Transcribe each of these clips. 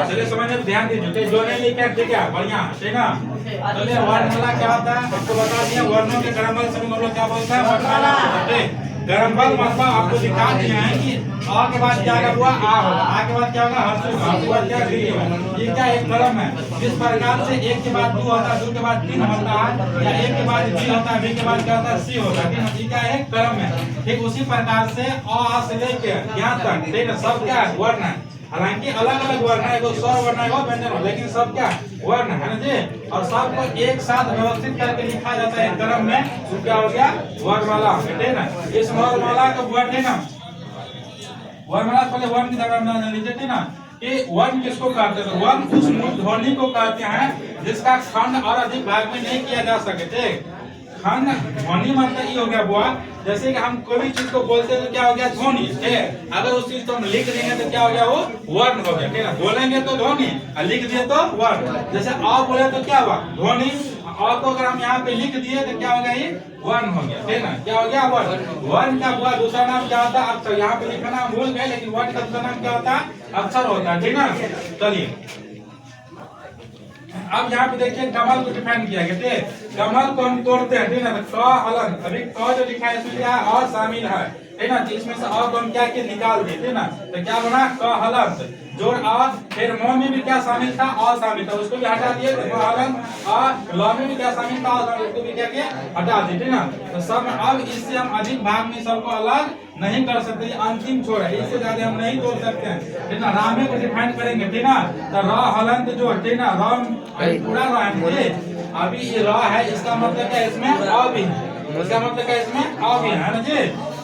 चलिए समझने पे ध्यान दीजिए। जो नहीं लिखा ठीक है, बढ़िया है ना। चलिए वर्णमाला क्या होता है आपको बता दिया। वर्णों के क्रमबद्ध समूह हम लोग क्या बोलते हैं, वर्णमाला। क्रमबद्ध मतलब आपको दिखा दिया है कि अ के बाद क्या हुआ, आ होगा, आ के बाद क्या होगा, हर्ष होगा, के बाद क्या री होगा। ये क्या एक क्रम है। जिस प्रकार से एक के बाद 2 होता है, 2 के बाद 3 होता है, या एक के बाद बी होता है, बी के बाद क्या होता है, सी होता है। ये क्या है, क्रम है। ठीक उसी प्रकार से अ से लेकर यहाँ तक ठीक है, सब क्या है, वर्ण है। हालांकि अलग अलग वर्ण है, एगो स्वर वर्ण है, व्यंजन है, लेकिन सब क्या वर्ण है ना जी। और सबको एक साथ व्यवस्थित करके लिखा जाता है क्रम में, तो क्या हो गया, वर्णमाला। ठीक है ना। इस वर्णमाला का वर्ण है ना, वर्णमाला पहले वर्ण की तरह जान लीजिए ठीक ना। कि वर्ण किसको कहते हैं, वर्ण उस मूल ध्वनि को कहते हैं जिसका खंड और अधिक भाग में नहीं किया जा सके। ठीक, खंड ध्वनि मतलब ये हो गया बुआ, जैसे कि हम कोई भी चीज को बोलते हैं तो क्या हो गया, ध्वनि। ठीक, अगर उस चीज को हम लिख देंगे तो क्या हो गया, वो वर्ण हो गया। ठीक है, बोलेंगे तो ध्वनि और लिख दिए तो वर्ण। जैसे अ बोले तो क्या हुआ, ध्वनि। अ को अगर हम यहाँ पे लिख दिए तो क्या हो गया, ये वर्ण हो गया। ठीक ना, क्या हो गया, वर्ण। वर्ण का हुआ दूसरा नाम क्या होता है, अक्षर। यहाँ पे लिखना हम भूल गए, लेकिन वर्ण का दूसरा नाम क्या होता है, अक्षर होता है। ठीक ना। चलिए अब यहाँ पे देखिए कमल को डिफाइन किया गया। ठीक, कमल को हम तोड़ते हैं ठीक है, तो क अलग, अभी क जो लिखा है इसमें क्या है, अ शामिल है ठीक ना। इसमें से अ को हम क्या किए, निकाल दिए ठीक ना, तो क्या बना, क हलंत जोड़ अ। फिर म में भी क्या शामिल था, अ शामिल था, उसको भी हटा दिए। म हलंत अ, ल में भी क्या शामिल था, अ, उसको भी क्या किया, हटा दिए ठीक ना। तो सब अब इससे हम अधिक भाग में सबको अलग नहीं कर सकते, अंतिम छोर है, इससे ज्यादा हम नहीं तोड़ सकते हैं ठीक ना। रामे को डिफाइन करेंगे ठीक ना, तो र हलंत जो ठीक ना, राम पूरा र है। अभी ये र है, इसका मतलब क्या है, इसमें अ भी है, इसका मतलब क्या है, इसमें अ भी है ना जी।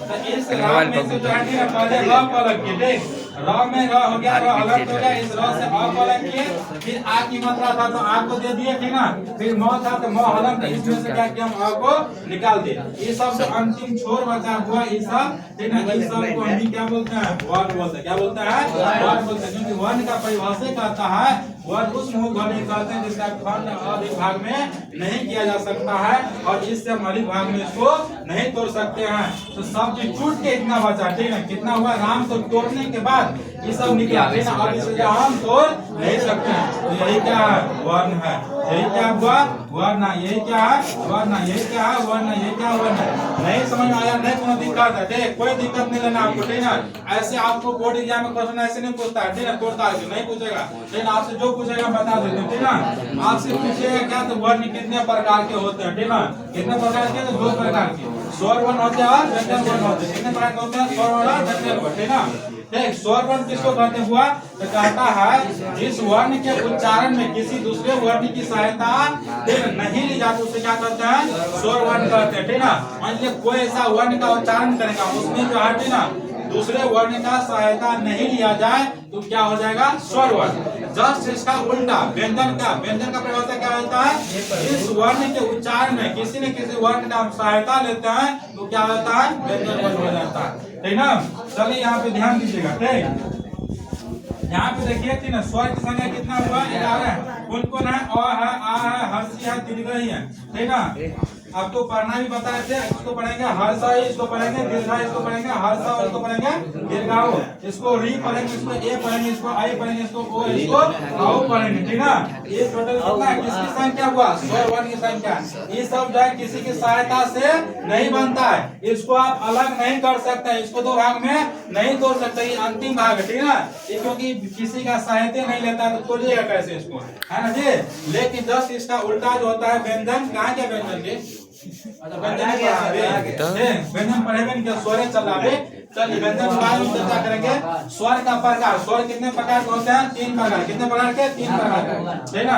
तो इस राम में से जो है ठीक है, पहले र को अलग किए। ठीक, र में र हो गया, र अलग हो गया, इस र से अ को अलग किए। फिर आ की मात्रा था तो आ को दे दिए ठीक ना। फिर म था तो म हलन, तो इसमें से क्या किया, हम अ को निकाल दिए। ये सब जो अंतिम छोर बचा हुआ ये सब ठीक ना, इस सब को हम क्या बोलते हैं, वर्ण बोलते हैं। क्या बोलते हैं, वर्ण बोलते हैं। क्योंकि वर्ण का परिभाषा कहता है, वर्ण उस मूल ध्वनि कहते हैं जिसका खंड अधिक भाग में नहीं किया जा सकता है, और इससे हम अधिक भाग में इसको नहीं तोड़ सकते हैं। तो सब चीज टूट के इतना बचा ठीक है, कितना हुआ, राम को तोड़ने के बाद ये सब निकला ठीक ना। और इसे हम तोड़ नहीं सकते हैं, तो यही क्या है, वर्ण है। यही क्या हुआ, वर्ण। यही क्या है, वर्ण। यही क्या है, वर्ण। यही क्या वर्ण है। नहीं समझ में आया, नहीं कोनो दिक्कत है ठीक, कोई दिक्कत नहीं लेना आपको ठीक ना। ऐसे आपको बोर्ड एग्जाम में क्वेश्चन ऐसे नहीं पूछता है ठीक ना, तोड़ता है नहीं पूछेगा ठीक ना। आपसे जो पूछेगा बता देते हैं ठीक ना। आपसे पूछेगा क्या, तो वर्ण कितने प्रकार के होते हैं ठीक ना। कितने प्रकार के, तो 2 प्रकार के, स्वर वर्ण होते हैं, व्यंजन वर्ण होते हैं। कितने प्रकार के होते हैं, स्वर वर्ण और व्यंजन वर्ण ठीक ना। ठीक, स्वर वर्ण किसको कहते हुआ, तो कहता है जिस वर्ण के उच्चारण में किसी दूसरे वर्ण की सहायता नहीं ली जाती उसे क्या कहते हैं, स्वर वर्ण कहते हैं ठीक ना। मान लीजिए कोई ऐसा वर्ण का उच्चारण करेगा, उसमें जो है ठीक ना दूसरे वर्ण का सहायता नहीं लिया जाए तो क्या हो जाएगा, स्वर वर्ण। जस्ट इसका उल्टा व्यंजन का, व्यंजन का परिभाषा क्या होता है, इस वर्ण के उच्चारण में किसी न किसी वर्ण का हम सहायता लेते हैं तो क्या होता है, व्यंजन वर्ण हो जाता है ठीक ना। चलिए यहाँ पे ध्यान दीजिएगा। ठीक, यहाँ पे देखिए ठीक ना, स्वर की संख्या कितना हुआ, 11। कौन कौन है, अ है, आ है, हर्षी है, दीर्घई है ठीक ना। आपको पढ़ना भी बता रहे थे, इसको पढ़ेंगे हर्ष, इसको पढ़ेंगे दीर्घ, इसको पढ़ेंगे हर्ष, और इसको पढ़ेंगे दीर्घाओ। इसको री पढ़ेंगे, इसको ए पढ़ेंगे, इसको आई पढ़ेंगे, इसको ओ, इसको आओ पढ़ेंगे ठीक ना। ये टोटल कितना है, किसकी संख्या हुआ, स्वर वर्ण की संख्या। ये सब जो है किसी की सहायता से नहीं बनता है, इसको आप अलग नहीं कर सकते, इसको 2 भाग में नहीं तोड़ सकते, ये अंतिम भाग है ठीक ना। ये क्योंकि किसी का सहायता नहीं लेता तो तोड़िएगा कैसे इसको, है ना जी। लेकिन जस्ट इसका उल्टा जो होता है व्यंजन, कहाँ क्या व्यंजन के व्यंजन पढ़ेंगे क्या, स्वर चलावे। चलिए व्यंजन के बारे में चर्चा करेंगे। स्वर का प्रकार, स्वर कितने प्रकार के होते हैं, 3 प्रकार। कितने प्रकार के, 3 प्रकार के ठीक ना।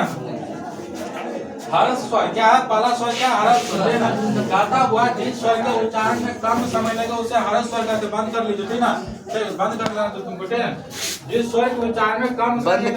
हर्ष स्वर क्या है, पहला स्वर क्या, हर्ष स्वर है ना। कहता हुआ जिस स्वर के उच्चारण में कम समय लगे उसे हर्ष स्वर कहते, बंद कर लीजिए ठीक ना, बंद कर देना तो तुमको ठीक है। जिस स्वर के उच्चारण में कम समय